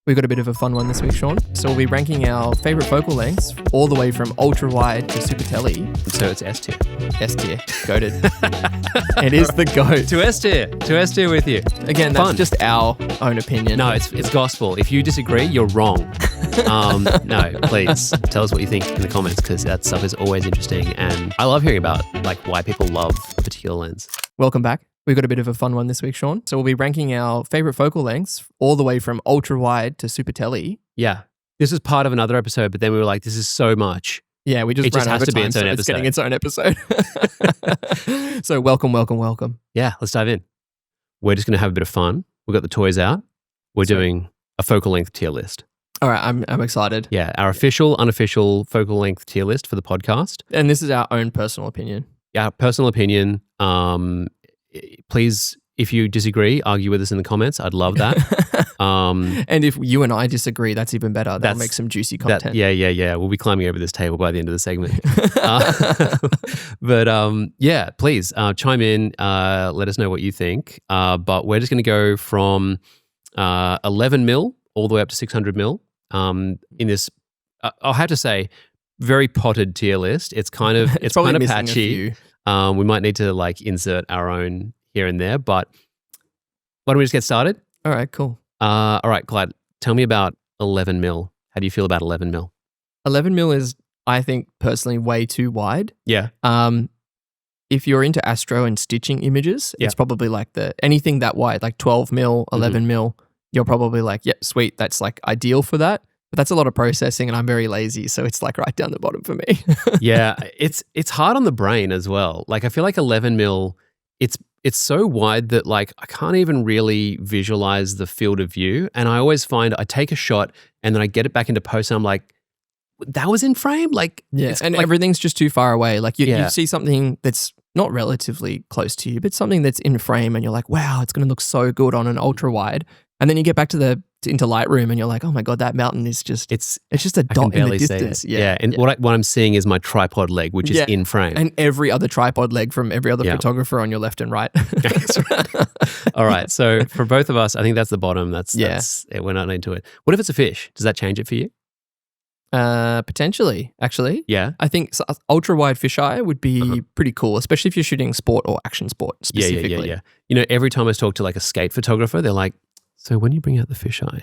We've got a bit of a fun one this week, Sean. So we'll be ranking our favorite focal lengths all the way from ultra wide to super-tele. So it's S tier. S tier. Goated. It is the GOAT. To S tier. To S tier with you. Again, that's just our own opinion. No, it's gospel. If you disagree, you're wrong. No, please tell us what you think in the comments, because that stuff is always interesting. And I love hearing about like why people love a particular lens. Welcome back. We've got a bit of a fun one this week, Sean. So we'll be ranking our favorite focal lengths all the way from ultra wide to super-tele. Yeah. This was part of another episode, but then we were like, this is so much. Yeah, we just ran over time, so it's getting its own episode. So welcome. Yeah, let's dive in. We're just going to have a bit of fun. We've got the toys out. We're doing a focal length tier list. All right, I'm excited. Yeah, our official, unofficial focal length tier list for the podcast. And this is our own personal opinion. Yeah, personal opinion. Please, if you disagree, argue with us in the comments. I'd love that. And if you and I disagree, that's even better. That'll make some juicy content. Yeah. We'll be climbing over this table by the end of the segment. But yeah, please chime in. Let us know what you think. But we're just going to go from 11 mil all the way up to 600 mil in this, I'll have to say, very potted tier list. It's kind of patchy. We might need to like insert our own here and there, but why don't we just get started? All right, cool. All right, Clyde, tell me about 11 mil. How do you feel about 11 mil? 11 mil is, I think, personally way too wide. Yeah. If you're into astro and stitching images, it's probably like anything that wide, like 12 mil, 11 mil, you're probably like, yep, sweet. That's like ideal for that. But that's a lot of processing and I'm very lazy. So it's like right down the bottom for me. Yeah. It's hard on the brain as well. Like I feel like 11 mil, it's so wide that like I can't even really visualize the field of view. And I always find I take a shot and then I get it back into post and I'm like, that was in frame? Like, yeah. And like, everything's just too far away. Like you see something that's not relatively close to you, but something that's in frame and you're like, wow, it's going to look so good on an ultra wide. And then you get back to into Lightroom and you're like, oh my God, that mountain is just, it's just a dot in the distance. Yeah. And what I'm seeing is my tripod leg, which is in frame. And every other tripod leg from every other photographer on your left and right. All right. So for both of us, I think that's the bottom. That's we're not into it. What if it's a fish? Does that change it for you? Potentially, actually. Yeah. I think ultra wide fisheye would be pretty cool, especially if you're shooting sport or action sport specifically. Yeah. You know, every time I talk to like a skate photographer, they're like, so when do you bring out the fisheye?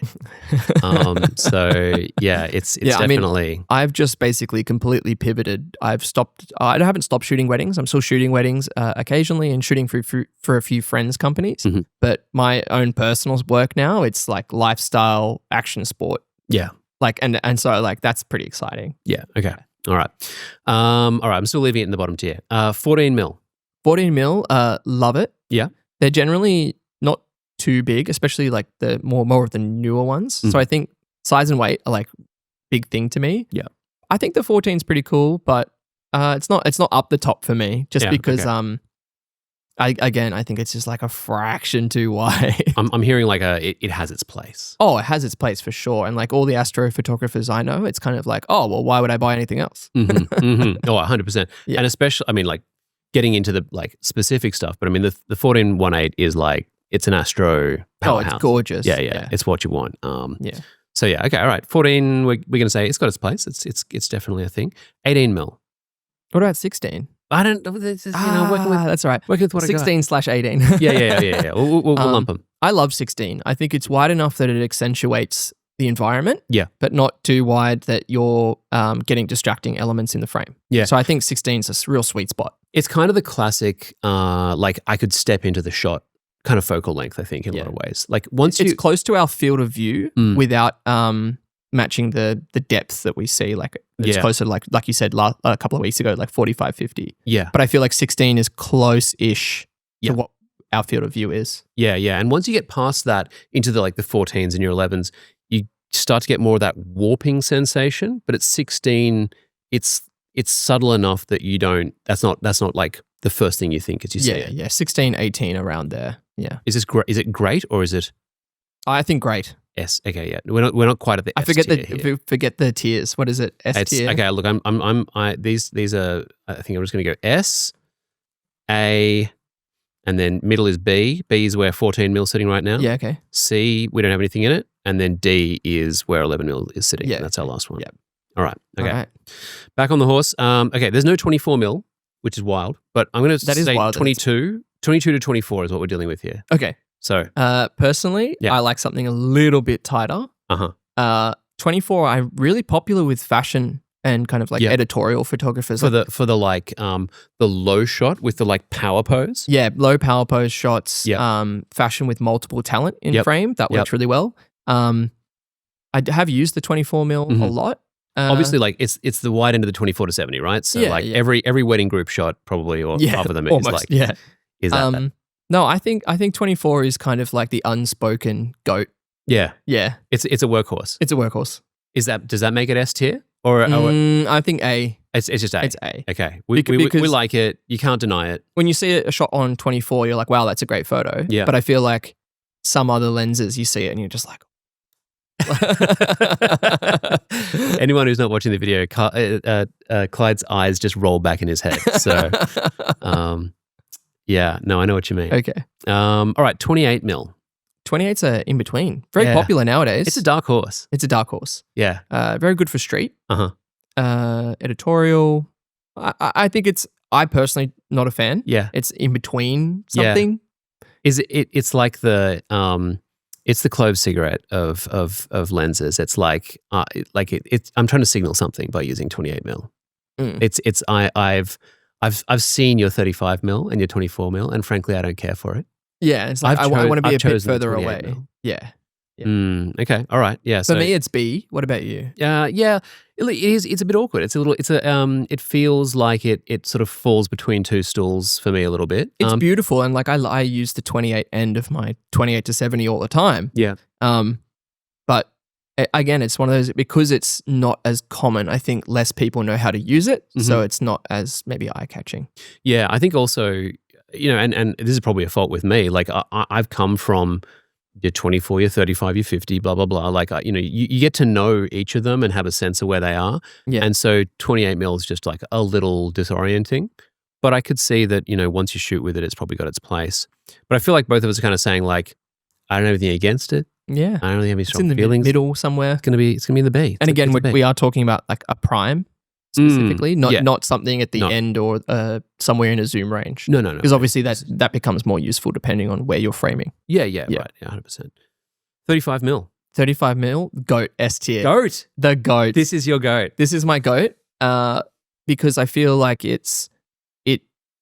So yeah, it's definitely. I mean, I've just basically completely pivoted. I haven't stopped shooting weddings. I'm still shooting weddings occasionally and shooting for a few friends' companies. But my own personal work now, it's like lifestyle action sport. Yeah. Like and so like that's pretty exciting. Yeah. Okay. All right. I'm still leaving it in the bottom tier. 14 mil. 14 mil. Love it. Yeah. They're generally not too big, especially like the more of the newer ones. So I think size and weight are like big thing to me. Yeah. I think the 14 is pretty cool, but it's not up the top for me just because I think it's just like a fraction too wide. I'm hearing like it has its place. Oh, it has its place for sure. And like all the astrophotographers I know, it's kind of like, oh, well, why would I buy anything else? Oh, 100%. Yeah. And especially, I mean, like getting into the like specific stuff, but I mean, the 14-1.8 is like, it's an astro powerhouse. Oh, it's gorgeous. Yeah. It's what you want. Yeah. So yeah, okay, all right. 14, we're going to say it's got its place. It's definitely a thing. 18 mil. What about 16? I don't know. Working with that's all right. Working with what 16/18. Yeah. We'll lump them. I love 16. I think it's wide enough that it accentuates the environment. Yeah. But not too wide that you're getting distracting elements in the frame. Yeah. So I think 16 is a real sweet spot. It's kind of the classic, like I could step into the shot kind of focal length, I think, in a lot of ways. Like it's close to our field of view without matching the depth that we see. Like it's closer to like you said a couple of weeks ago, like 45-50. Yeah. But I feel like 16 is close-ish to what our field of view is. Yeah. And once you get past that into the 14s and your 11s, you start to get more of that warping sensation. But at 16, it's subtle enough that you don't. That's not like the first thing you think as you see it. Yeah. 16, 18 around there. Yeah. Is it great or is it? I think great. S. Okay, yeah. We're not quite at the S tier. Forget the tiers. What is it? S tier. Okay, look, these are. I think I'm just going to go S, A, and then middle is B. B is where 14 mil sitting right now. Yeah. Okay. C, we don't have anything in it. and then D is where 11mm is sitting. Yeah. That's our last one. Yep. All right. Okay. All right. Back on the horse. Okay, there's no 24mm, which is wild, but I'm going to say wild, 22 to 24 is what we're dealing with here. Okay. So, personally, Yeah. I like something a little bit tighter. 24, I'm really popular with fashion and kind of like Yeah. editorial photographers. for the like the low shot with the like power pose. Yeah, low power pose shots, Yep. fashion with multiple talent in Yep. frame. That works really well. I have used the 24mm a lot. Obviously, like it's the wide end of the 24 to 70, right? So Yeah, like yeah. every wedding group shot probably or half of them is almost, like yeah. is that. No, I think 24 is kind of like the unspoken goat. Yeah. Yeah, It's a workhorse. it's a workhorse. Does that make it S tier or I think A. it's just A? It's A. Okay. We Because- like it. You can't deny it. When you see a shot on 24, you're like, wow, that's a great photo. Yeah. But I feel like some other lenses, you see it and you're just like, Anyone who's not watching the video, Clyde's eyes just roll back in his head. So, yeah, no, I know what you mean. Okay. All right, 28mm. 28's are in between. Very Yeah. popular nowadays. It's a dark horse. It's a dark horse. Yeah. Very good for street. Uh-huh. Editorial. I think I personally not a fan. Yeah. It's in between Yeah. something. It's like it's the clove cigarette of lenses. It's like I'm trying to signal something by using 28mm. I've seen your 35mm and your 24mm, and frankly, I don't care for it. Yeah, it's like I want to be a bit further away. 28mm. Yeah. Okay. All right. Yeah. For me, it's B. What about you? Yeah. It is. It's a bit awkward. It feels like it sort of falls between two stools for me a little bit. It's beautiful, and like I use the 28 end of my 28 to 70 all the time. Yeah. But again, it's one of those, because it's not as common. I think less people know how to use it, so it's not as maybe eye catching. Yeah. I think also, and this is probably a fault with me. Like I've come from your 24, your 35, your 50, blah, blah, blah. Like, you get to know each of them and have a sense of where they are. Yeah. And so 28mm is just like a little disorienting. But I could see that, once you shoot with it, it's probably got its place. But I feel like both of us are kind of saying like, I don't have anything against it. Yeah. I don't really have any It's strong in the feelings. middle somewhere. It's gonna be in the B. And again, we are talking about like a prime specifically, not something at the end or somewhere in a zoom range. No. Because obviously that becomes more useful depending on where you're framing. Yeah, right. Yeah, 100%. 35mm. 35mm, goat, S tier. Goat. The goat. This is your goat. This is my goat because I feel like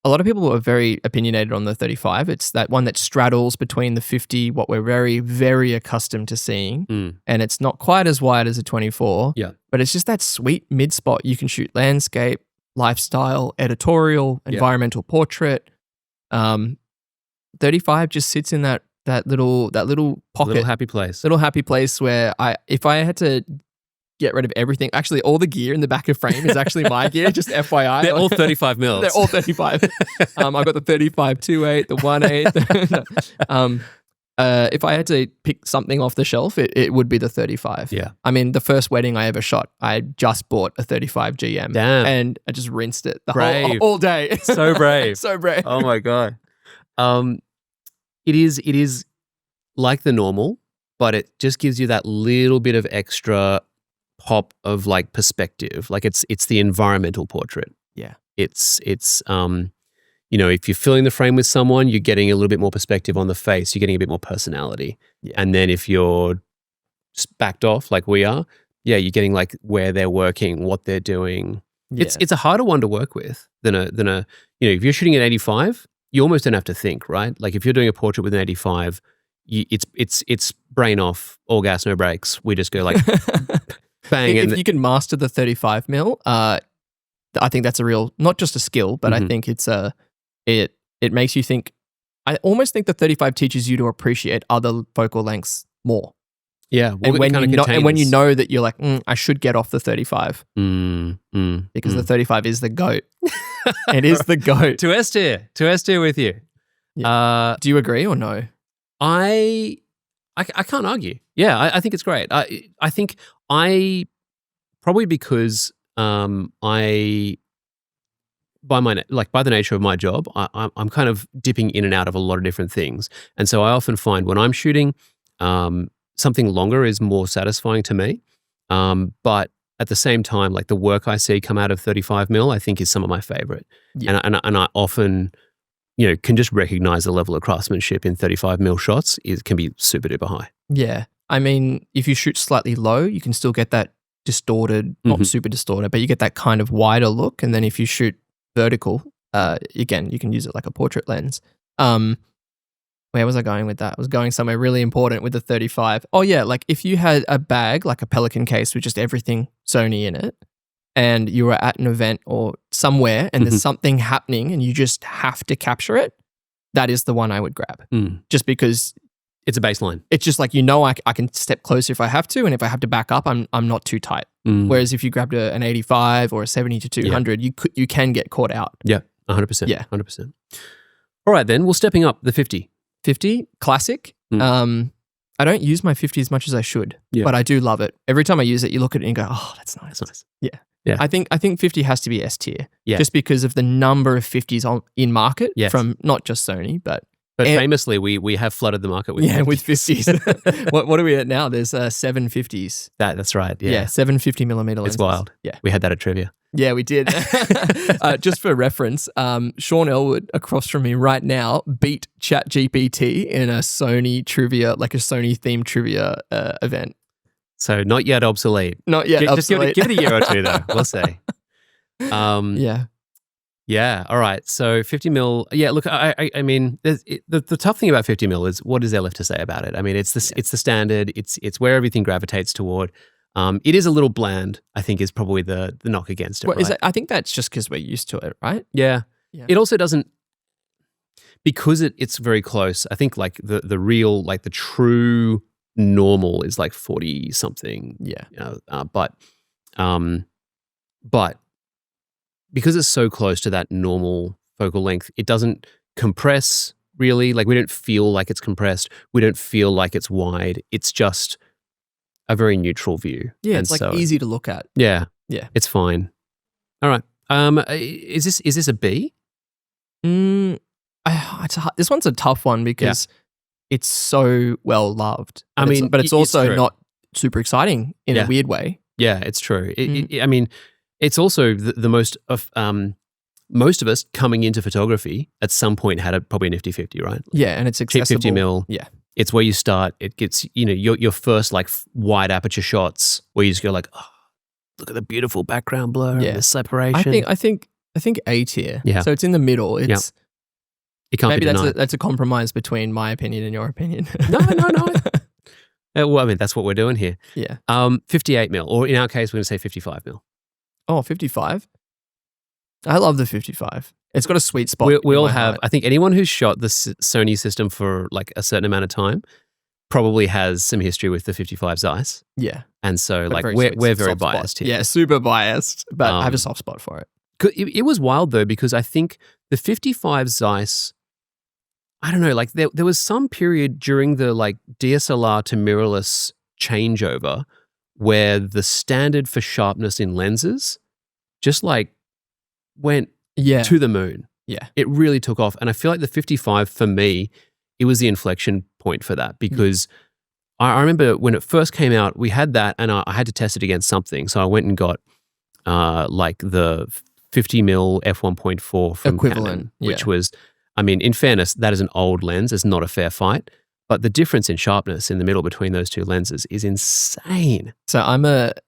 a lot of people are very opinionated on the 35. It's that one that straddles between the 50, what we're very, very accustomed to seeing, and it's not quite as wide as a 24. Yeah. But it's just that sweet mid spot. You can shoot landscape, lifestyle, editorial, environmental portrait. 35 just sits in that little pocket, Little happy place. Where if I had to get rid of everything, actually all the gear in the back of frame is actually my gear, just FYI. They're all 35mm. They're all 35. I've got the 35 2.8, the 1.8. If I had to pick something off the shelf, it would be the 35. Yeah. I mean, the first wedding I ever shot, I just bought a 35 GM. Damn. And I just rinsed it all day. So brave. So brave. Oh my God. It is like the normal, but it just gives you that little bit of extra pop of like perspective. Like it's the environmental portrait. Yeah. It's if you're filling the frame with someone, you're getting a little bit more perspective on the face. You're getting a bit more personality. Yeah. And then if you're just backed off like we are, you're getting like where they're working, what they're doing. Yeah. It's a harder one to work with than a if you're shooting at 85, you almost don't have to think, right? Like if you're doing a portrait with an 85, it's brain off, all gas, no brakes. We just go like bang. If you can master the 35mm, I think that's a real, not just a skill, but I think it's it makes you think. I almost think the 35 teaches you to appreciate other focal lengths more. Yeah, and when you know that you're like, I should get off the 35 because the 35 is the goat. It is the goat. To S tier with you. Yeah. Do you agree or no? I can't argue. Yeah, I think it's great. I think probably because by the nature of my job, I'm kind of dipping in and out of a lot of different things, and so I often find when I'm shooting something longer is more satisfying to me. But at the same time, like the work I see come out of 35mm, I think is some of my favorite. Yeah. And I often, can just recognize the level of craftsmanship in 35mm shots. It can be super duper high. Yeah. I mean, if you shoot slightly low, you can still get that distorted, not super distorted, but you get that kind of wider look. And then if you shoot vertical, again, you can use it like a portrait lens. Where was I going with that? I was going somewhere really important with the 35. Oh yeah, like if you had a bag, like a Pelican case with just everything Sony in it, and you were at an event or somewhere and there's something happening and you just have to capture it, that is the one I would grab. Just because it's a baseline. It's just like, I can step closer if I have to, and if I have to back up, I'm not too tight. Whereas if you grabbed an 85 or a 70 to 200, you can get caught out. Yeah, 100%. Yeah. 100%. All right then, stepping up the 50. 50, classic. I don't use my 50 as much as I should, but I do love it. Every time I use it, you look at it and you go, oh, that's nice. That's nice. Yeah. I think 50 has to be S tier. Yeah. Just because of the number of 50s in market from not just Sony, but famously, we have flooded the market with 50s. With 50s. What are we at now? There's 750s. That's right. Yeah. 750mm lenses. It's wild. Yeah. We had that at trivia. Yeah, we did. Just for reference, Sean Ellwood across from me right now beat ChatGPT in a Sony trivia, like a Sony themed trivia event. So not yet obsolete. Not yet Just obsolete. give it a year or two though. We'll see. Yeah. All right. So 50mm. Yeah. Look, I mean, the tough thing about 50mm is what is there left to say about it? I mean, it's the standard. It's where everything gravitates toward. It is a little bland, I think, is probably the knock against it. Well, right? I think that's just because we're used to it, right? Yeah. It also doesn't, because it's very close. I think like the real, like the true normal is like 40 something. Yeah. But because it's so close to that normal focal length, it doesn't compress really. Like we don't feel like it's compressed. We don't feel like it's wide. It's just a very neutral view. Yeah, it's like easy to look at. Yeah. Yeah. It's fine. All right. Is this a B? This one's a tough one because it's so well loved. But it's also not super exciting in a weird way. Yeah, it's true. I mean, it's also the most of most of us coming into photography at some point had probably a nifty 50, right? Yeah, and it's accessible. Cheap 50mm. Yeah. It's where you start. It gets, your first like wide aperture shots where you just go like, oh, look at the beautiful background blur and the separation. I think A tier. Yeah. So it's in the middle. It can't be denied. That's a compromise between my opinion and your opinion. No. Well, I mean, that's what we're doing here. Yeah. 58mm, or in our case, we're going to say 55mm. Oh, 55. I love the 55. It's got a sweet spot. We all have, I think anyone who's shot the Sony system for like a certain amount of time probably has some history with the 55 Zeiss. Yeah. And so like we're very biased here. Yeah, super biased, but I have a soft spot for it. It was wild though, because I think the 55 Zeiss, I don't know, like there was some period during the like DSLR to mirrorless changeover where the standard for sharpness in lenses just like went to the moon. Yeah. It really took off. And I feel like the 55 for me, it was the inflection point for that, because I remember when it first came out, we had that and I had to test it against something. So I went and got like the 50mm f1.4 from equivalent, Canon, which was, I mean, in fairness, that is an old lens. It's not a fair fight. But the difference in sharpness in the middle between those two lenses is insane. So I'm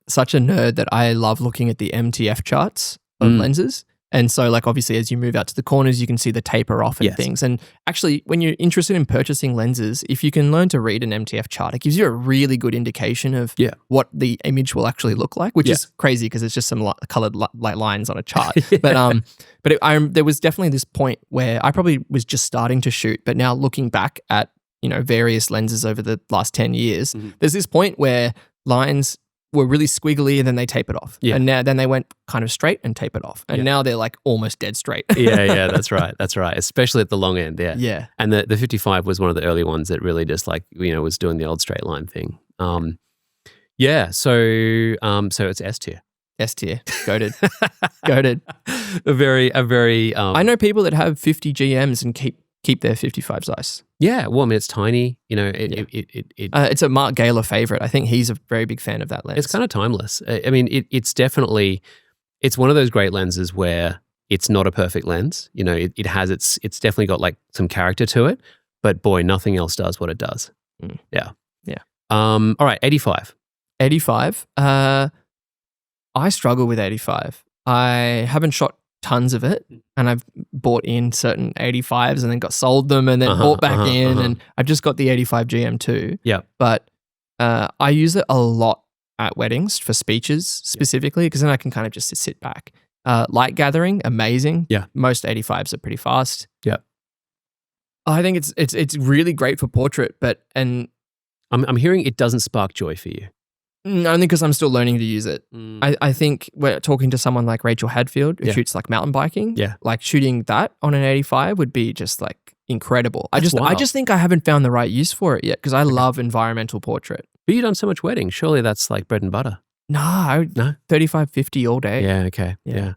such a nerd that I love looking at the MTF charts of lenses. And so like obviously as you move out to the corners, you can see the taper off and things. And actually when you're interested in purchasing lenses, if you can learn to read an MTF chart, it gives you a really good indication of what the image will actually look like, which is crazy because it's just some colored lines on a chart. But there was definitely this point where I probably was just starting to shoot, but now looking back at various lenses over the last 10 years, there's this point where lines were really squiggly and then they tapered off. Yeah. And then they went kind of straight and tapered off. And now they're like almost dead straight. Yeah, that's right. That's right. Especially at the long end. Yeah. Yeah. And the 55 was one of the early ones that really just like, was doing the old straight line thing. So it's S tier. S tier. Goated. Goated. A very I know people that have 50 GMs and keep their 55 Zeiss. Yeah, well, I mean, it's tiny. It's a Mark Gaylor favorite. I think he's a very big fan of that lens. It's kind of timeless. I mean, it's definitely, it's one of those great lenses where it's not a perfect lens. It has it's definitely got like some character to it, but boy, nothing else does what it does. Yeah. All right, 85. 85. I struggle with 85. I haven't shot tons of it, and I've bought in certain 85s and then got sold them and then bought back in, and I've just got the 85 GM2. Yeah. But I use it a lot at weddings for speeches specifically, because then I can kind of just sit back. Light gathering, amazing. Yeah. Most 85s are pretty fast. Yeah. I think it's really great for portrait, but I'm hearing it doesn't spark joy for you. Only because I'm still learning to use it. I think we're talking to someone like Rachel Hadfield, who shoots like mountain biking. Yeah. Like shooting that on an 85 would be just like incredible. I just think I haven't found the right use for it yet, because I love environmental portrait. But you've done so much wedding. Surely that's like bread and butter. No, 35, 50 all day. Yeah. Okay. Yeah.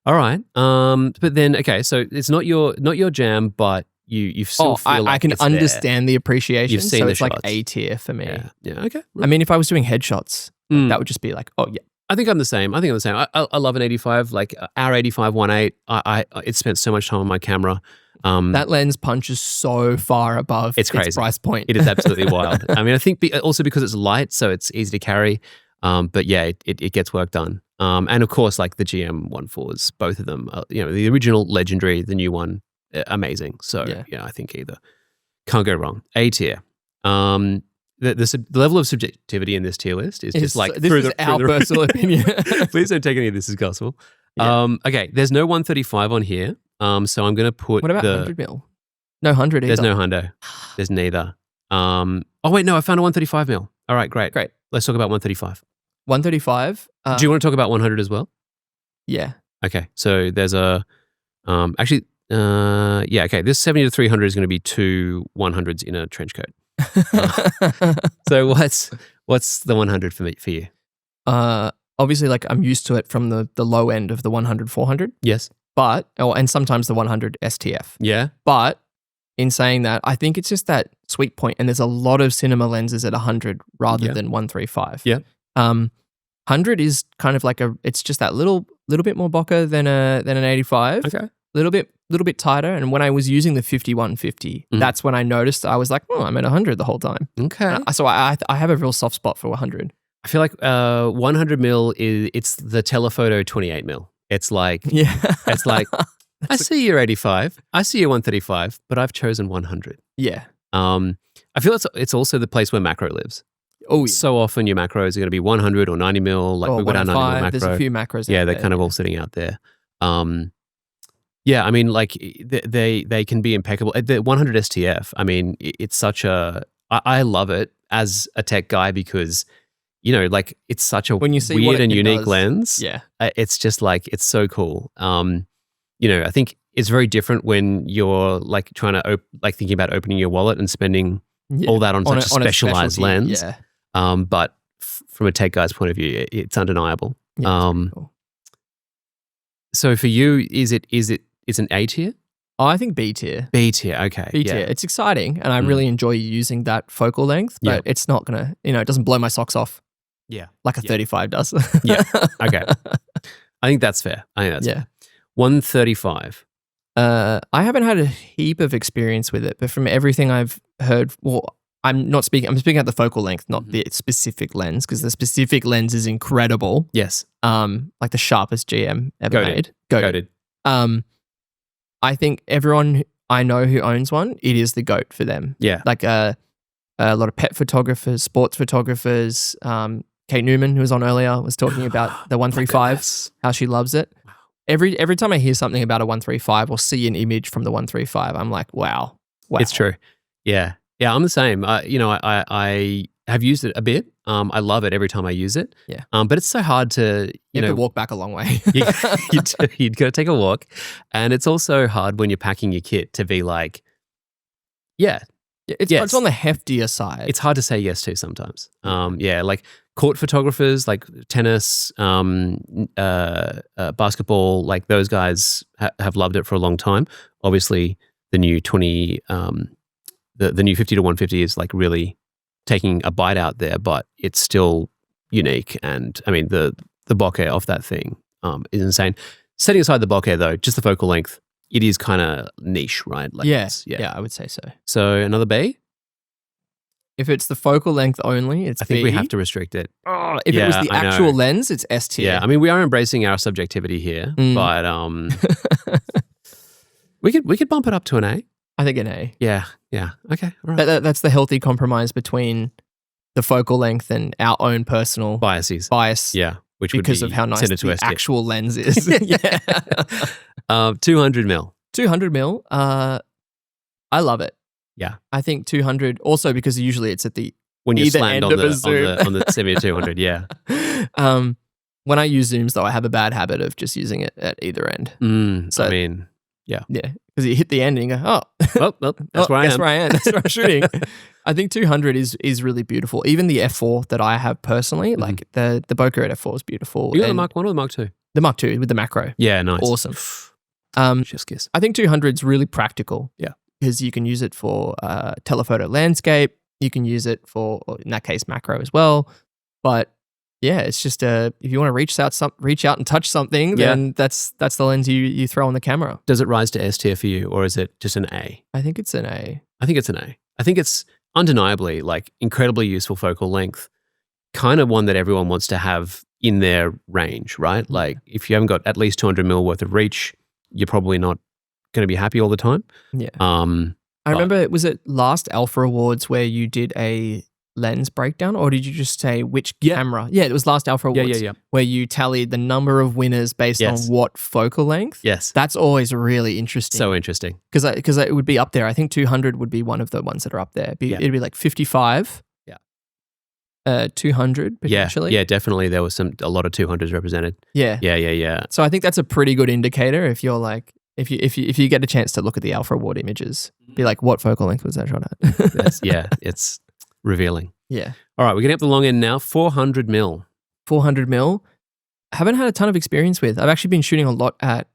All right. But then, okay, so it's not your jam, but you still feel like I can it's understand the appreciation. You've seen so the it's like shots. A tier for me. Yeah. Okay. I mean, if I was doing headshots, that would just be like, oh yeah. I think I'm the same. I love an 85. Like our 85 1.8. It spent so much time on my camera. That lens punches so far above it's crazy. Its price point. It is absolutely wild. I mean, I think also because it's light, so it's easy to carry. But yeah, it gets work done. And of course, like the GM14s, both of them, the original legendary, the new one, amazing. So yeah, I think either. Can't go wrong. A tier. The level of subjectivity in this tier list is just like this is our personal opinion. Please don't take any of this as gospel. Yeah. Okay, there's no 135 on here. So I'm going to put what about 100 mil? No 100 either. There's no hundo. There's neither. Oh wait, no, I found a 135 mil. All right, great. Let's talk about 135. 135. Do you want to talk about 100 as well? Yeah. Okay, so there's a okay. This 70 to 300 is going to be two 100s in a trench coat. So what's the 100 for you? Obviously, like I'm used to it from the low end of the 100 400. Yes, and sometimes the 100 STF. Yeah, but in saying that, I think it's just that sweet point, and there's a lot of cinema lenses at 100 rather than 135. Yeah. 100 is kind of like it's just that little bit more bokeh than an 85. Okay. Little bit tighter. And when I was using the 5150, that's when I noticed I was like, oh, I'm at 100 the whole time. Okay. So I have a real soft spot for 100. I feel like 100 mil it's the Telephoto 28 mil. It's like it's like I see your 85, I see your 135, but I've chosen 100. Yeah. I feel it's also the place where macro lives. Oh, yeah. So often your macros are going to be 100 or 90 mil. Like we've got our 90 mil macro. There's a few macros. Yeah, they're kind of all sitting out there. Yeah, I mean, like they can be impeccable. The 100 STF, I mean, it's such a. I love it as a tech guy because, like it's such a when you see weird and unique lens. Yeah, it's just like it's so cool. I think it's very different when you're like trying to thinking about opening your wallet and spending all that on such a specialized lens. Yeah. But from a tech guy's point of view, it's undeniable. Yeah, cool. So for you, is it an A tier? Oh, I think B tier. B tier, okay. B tier. It's exciting, and I really enjoy using that focal length, but it's not gonna, it doesn't blow my socks off. Yeah, like a 35 does. Yeah. Okay. I think that's fair. Fair. 135. I haven't had a heap of experience with it, but from everything I've heard, I'm speaking at the focal length, not the specific lens, because the specific lens is incredible. Yes. Like the sharpest GM ever made. Goated. I think everyone I know who owns one, it is the GOAT for them. Yeah. Like a lot of pet photographers, sports photographers. Kate Newman, who was on earlier, was talking about the 135, how she loves it. Wow. Every time I hear something about a 135 or see an image from the 135, I'm like, wow. It's true. Yeah. Yeah, I'm the same. I have used it a bit. I love it every time I use it. Yeah. But it's so hard to, you have to walk back a long way. You'd got to take a walk. And it's also hard when you're packing your kit to be like, it's on the heftier side. It's hard to say yes to sometimes. Like court photographers, like tennis, basketball, like those guys have loved it for a long time. Obviously, the new the the new 50 to 150 is like really taking a bite out there, but it's still unique. And I mean, the bokeh of that thing is insane. Setting aside the bokeh though, just the focal length, it is kind of niche, right? Like yeah, I would say so. So another B? If it's the focal length only, it's I think B. we have to restrict it. Oh, if it was the actual lens, it's S tier. Yeah, I mean, we are embracing our subjectivity here, but we could bump it up to an A. I think an A. Yeah. Okay, all right. That's the healthy compromise between the focal length and our own personal bias. Yeah, which because would be of how nice the actual lens is. Yeah. 200 mil. 200 mil. I love it. Yeah. I think 200 also because usually it's at the when you're either slammed end on of a zoom. on the Semi 200, yeah. When I use zooms though, I have a bad habit of just using it at either end. So I mean, yeah. Because you hit the end and you go, well, that's where I am. That's where I am. That's where I'm shooting. I think 200 is really beautiful. Even the f4 that I have personally, like the bokeh at f4 is beautiful. You got the Mark 1 or the Mark 2? The Mark 2 with the macro. Yeah, nice. Awesome. Chef's kiss. I think 200 is really practical. Yeah. Because you can use it for telephoto landscape. You can use it for, in that case, macro as well. But yeah, it's just if you want to reach out and touch something, then that's the lens you throw on the camera. Does it rise to S tier for you, or is it just an A? I think it's an A. I think it's an A. I think it's undeniably like incredibly useful focal length, kind of one that everyone wants to have in their range, right? Like if you haven't got at least 200 mil worth of reach, you're probably not going to be happy all the time. Yeah. I remember, was it last Alpha Awards where you did a lens breakdown, or did you just say which camera? Yeah, it was last Alpha Awards. Yeah. Where you tallied the number of winners based on what focal length. Yes. That's always really interesting. So interesting. Because it would be up there. I think 200 would be one of the ones that are up there. It'd be like 55. 200 potentially. Yeah, definitely. There was a lot of 200s represented. Yeah. So I think that's a pretty good indicator if you're like, if you get a chance to look at the Alpha Award images, be like, what focal length was that shot at? It's revealing. Yeah. All right, we're getting up the long end now. 400 mil. 400 mil. I haven't had a ton of experience with. I've actually been shooting a lot at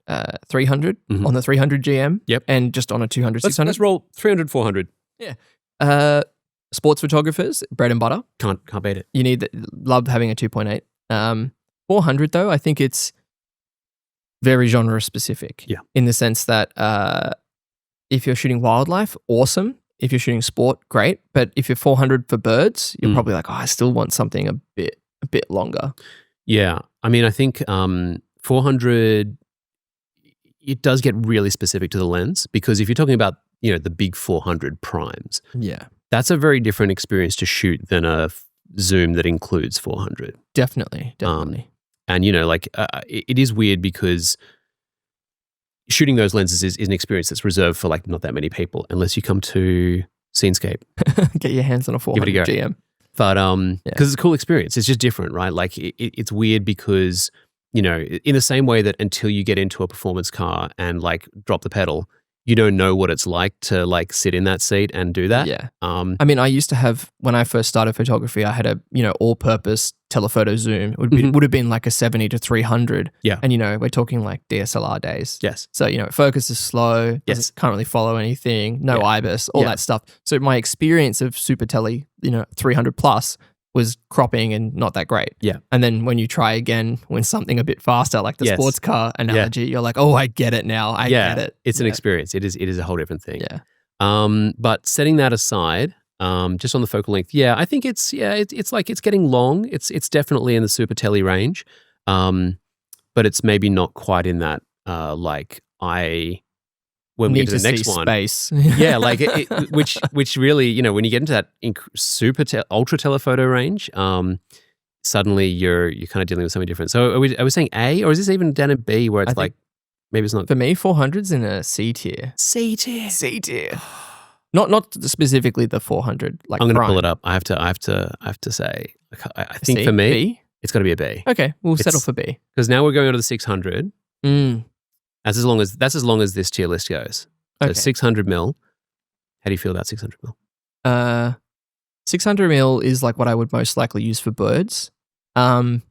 300 on the 300 GM. Yep. And just on a 200, 600. Let's roll 300, 400. Yeah. Sports photographers, bread and butter. Can't beat it. You love having a 2.8. 400 though, I think it's very genre specific. Yeah. In the sense that if you're shooting wildlife, awesome. If you're shooting sport, great. But if you're 400 for birds, you're probably like, I still want something a bit longer. Yeah. I mean, I think 400, it does get really specific to the lens, because if you're talking about, the big 400 primes, that's a very different experience to shoot than a zoom that includes 400. Definitely. And, it is weird because shooting those lenses is an experience that's reserved for like not that many people, unless you come to Scenescape. Get your hands on a 400 GM. But because it's a cool experience. It's just different, right? Like it's weird because, in the same way that until you get into a performance car and like drop the pedal, you don't know what it's like to like sit in that seat and do that. Yeah. I mean, I used to have, when I first started photography, I had a, all-purpose telephoto zoom. It would have been like a 70 to 300. Yeah. And, we're talking like DSLR days. Yes. So, focus is slow. Yes. Can't really follow anything. No IBIS, all that stuff. So my experience of super-tele, 300 plus was cropping and not that great. Yeah. And then when you try again, when something a bit faster, like the sports car analogy, you're like, oh, I get it now. I get it. It's an experience. It is a whole different thing. Yeah. But setting that aside, just on the focal length, I think it's like it's getting long. It's definitely in the super-tele range. But it's maybe not quite in that when we get to the next one, space. like which really, when you get into that ultra telephoto range, suddenly you're kind of dealing with something different. So are we saying A, or is this even down in B where it's like maybe it's not? For me, 400's in a C tier. C tier. Not specifically the 400. Like I'm going to pull it up. I have to say, I think for me, B? It's got to be a B. Okay, we'll settle for B because now we're going on to the 600. That's as long as this tier list goes. So 600 mil. How do you feel about 600 mil? 600 mil is like what I would most likely use for birds. I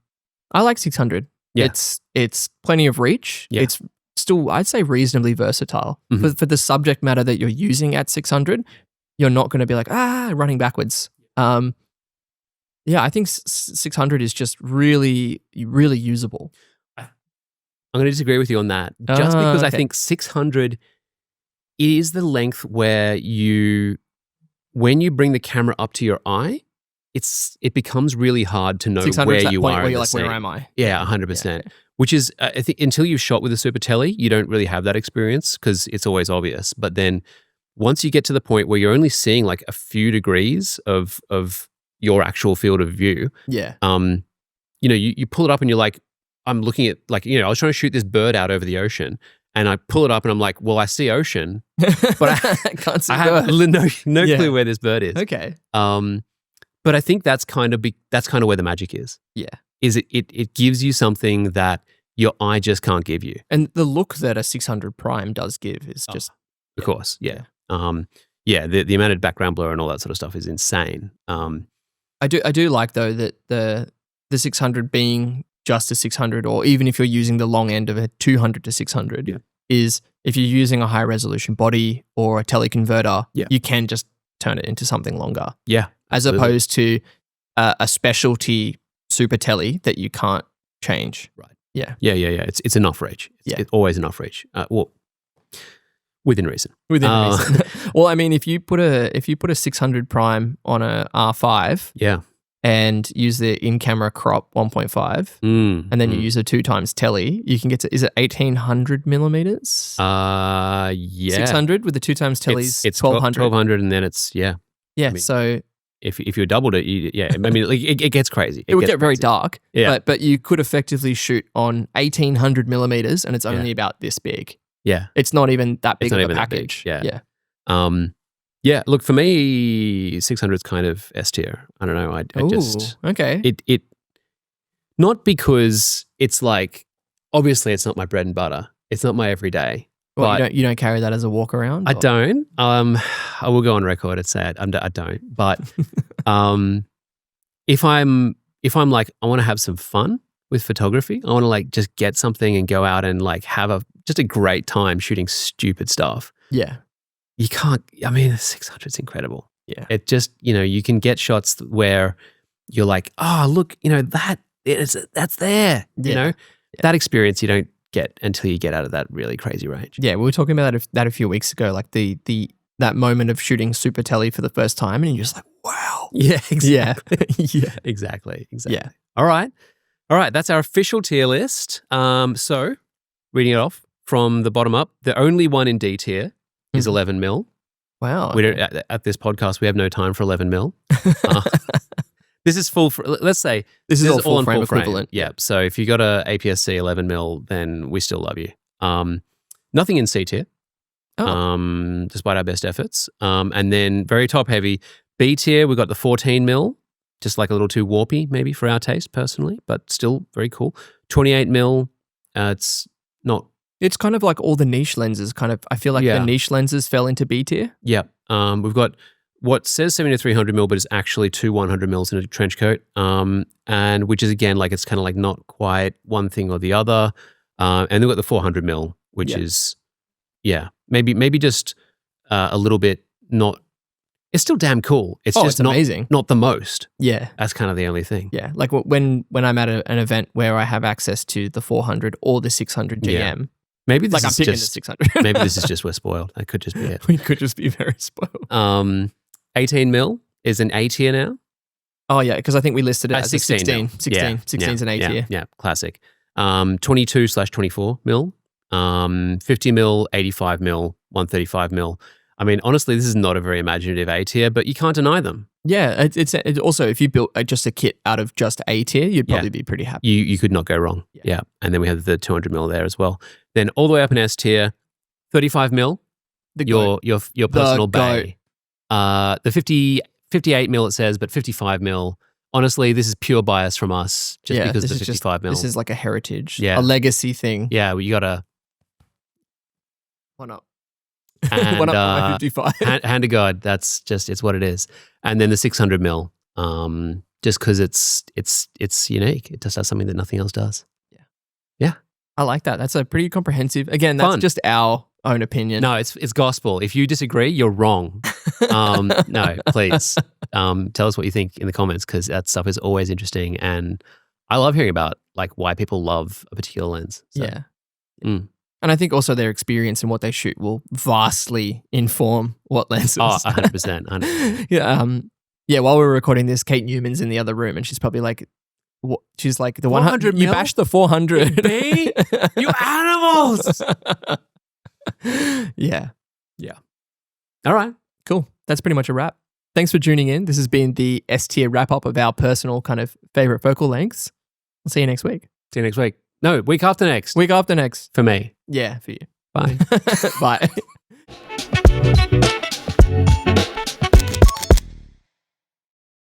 like 600. Yeah. It's plenty of reach. Yeah. It's still, I'd say, reasonably versatile. For the subject matter that you're using at 600, you're not going to be like, running backwards. Yeah, I think 600 is just really, really usable. I'm going to disagree with you on that. Just because I Okay. think 600 is the length where when you bring the camera up to your eye, it becomes really hard to know 600 where is that you point are where in you're the like, where scene. am I? Yeah, 100%. Which is, I think, until you've shot with a super-tele, you don't really have that experience because it's always obvious. But then once you get to the point where you're only seeing like a few degrees of your actual field of view, Yeah. You pull it up and you're like, I'm looking at I was trying to shoot this bird out over the ocean, and I pull it up and I'm like, well, I see ocean, but I can't see I have bird. no clue where this bird is. Okay. But I think that's kind of where the magic is. Yeah. Is it gives you something that your eye just can't give you. And the look that a 600 prime does give is just of course, yeah. The amount of background blur and all that sort of stuff is insane. I do like though that the 600 being just a 600, or even if you're using the long end of a 200 to 600, is if you're using a high resolution body or a teleconverter, you can just turn it into something longer. Yeah, as opposed to a specialty super tele that you can't change. Right. Yeah. It's enough reach. It's always enough reach. Within reason. Within reason. Well, I mean, if you put a 600 prime on a R5, and use the in-camera crop 1.5, and then you use a 2x tele, you can get to, is it 1800 millimeters? 600 with the 2x tele's it's 1200. 1200, and then it's Yeah. I mean, so if you doubled it, I mean, it gets crazy. It would get very dark. Yeah. But you could effectively shoot on 1800 millimeters, and it's only about this big. Yeah. It's not even that big of a package. Yeah. Look, for me, 600 is kind of S tier. I don't know. I just okay. It not because it's like, obviously it's not my bread and butter. It's not my everyday. Well, but you don't carry that as a walk around? I don't. I will go on record and say I don't. But if I'm like, I want to have some fun with photography, I want to like just get something and go out and like have just a great time shooting stupid stuff. Yeah. You can't, I mean, 600 is incredible. Yeah. It just, you can get shots where you're like, oh, look, that's there. That experience you don't get until you get out of that really crazy range. Yeah, we were talking about that a few weeks ago, like that moment of shooting super tele for the first time, and you're just like, wow. Yeah, exactly. Yeah. Exactly. Yeah. All right. That's our official tier list. So reading it off from the bottom up, the only one in D tier is 11 mil. Wow. We don't, at this podcast, we have no time for 11 mil. This is full. Let's say this is all on frame full frame equivalent. Yeah. So if you got a APS-C 11 mil, then we still love you. Nothing in C tier. Despite our best efforts. And then very top heavy B tier, we got the 14 mil, just like a little too warpy maybe for our taste personally, but still very cool. 28 mil, it's not. It's kind of like all the niche lenses I feel like the niche lenses fell into B tier. Yeah. We've got what says 70 to 300 mil, but it's actually two 100 mils in a trench coat. And which is again, like, it's kind of like not quite one thing or the other. And then we've got the 400 mil, which is, maybe just a little bit not, it's still damn cool. It's just it's amazing. Not the most. Yeah. That's kind of the only thing. Yeah. Like when I'm at an event where I have access to the 400 or the 600 GM. Yeah. Maybe this I'm is picking just the 600. maybe this is just we're spoiled. That could just be it. We could just be very spoiled. 18 mil is an A tier now. Oh yeah, because I think we listed it as 16 a 16. 16. 16's an A tier. Yeah, classic. 22/24 mil. 50 mil, 85 mil, 135 mil. I mean, honestly, this is not a very imaginative A tier, but you can't deny them. Yeah, it's also, if you built just a kit out of just A tier, you'd probably be pretty happy. You could not go wrong. Yeah. And then we have the 200 mil there as well. Then all the way up in S tier, 35 mil, your personal bay. The 58 mil it says, but 55 mil. Honestly, this is pure bias from us just because of the 55 mil. This is like a heritage, a legacy thing. Yeah, well, you got to... Why not? And, why not 55? Hand to God, that's just, it's what it is. And then the 600 mil, just because it's unique. It just does something that nothing else does. Yeah. I like that. That's a pretty comprehensive, again, that's just our own opinion. No, it's gospel. If you disagree, you're wrong. No, please tell us what you think in the comments, because that stuff is always interesting, and I love hearing about like why people love a particular lens. So. Yeah. And I think also their experience and what they shoot will vastly inform what lenses. Oh, 100%. Yeah. While we were recording this, Kate Newman's in the other room, and she's probably like, she's like, the 100 you bashed the 400. Me? You animals! Yeah. All right. Cool. That's pretty much a wrap. Thanks for tuning in. This has been the S-tier wrap-up of our personal kind of favorite focal lengths. I'll see you next week. See you next week. No, week after next. Week after next. For me. Yeah, for you. Bye. Bye.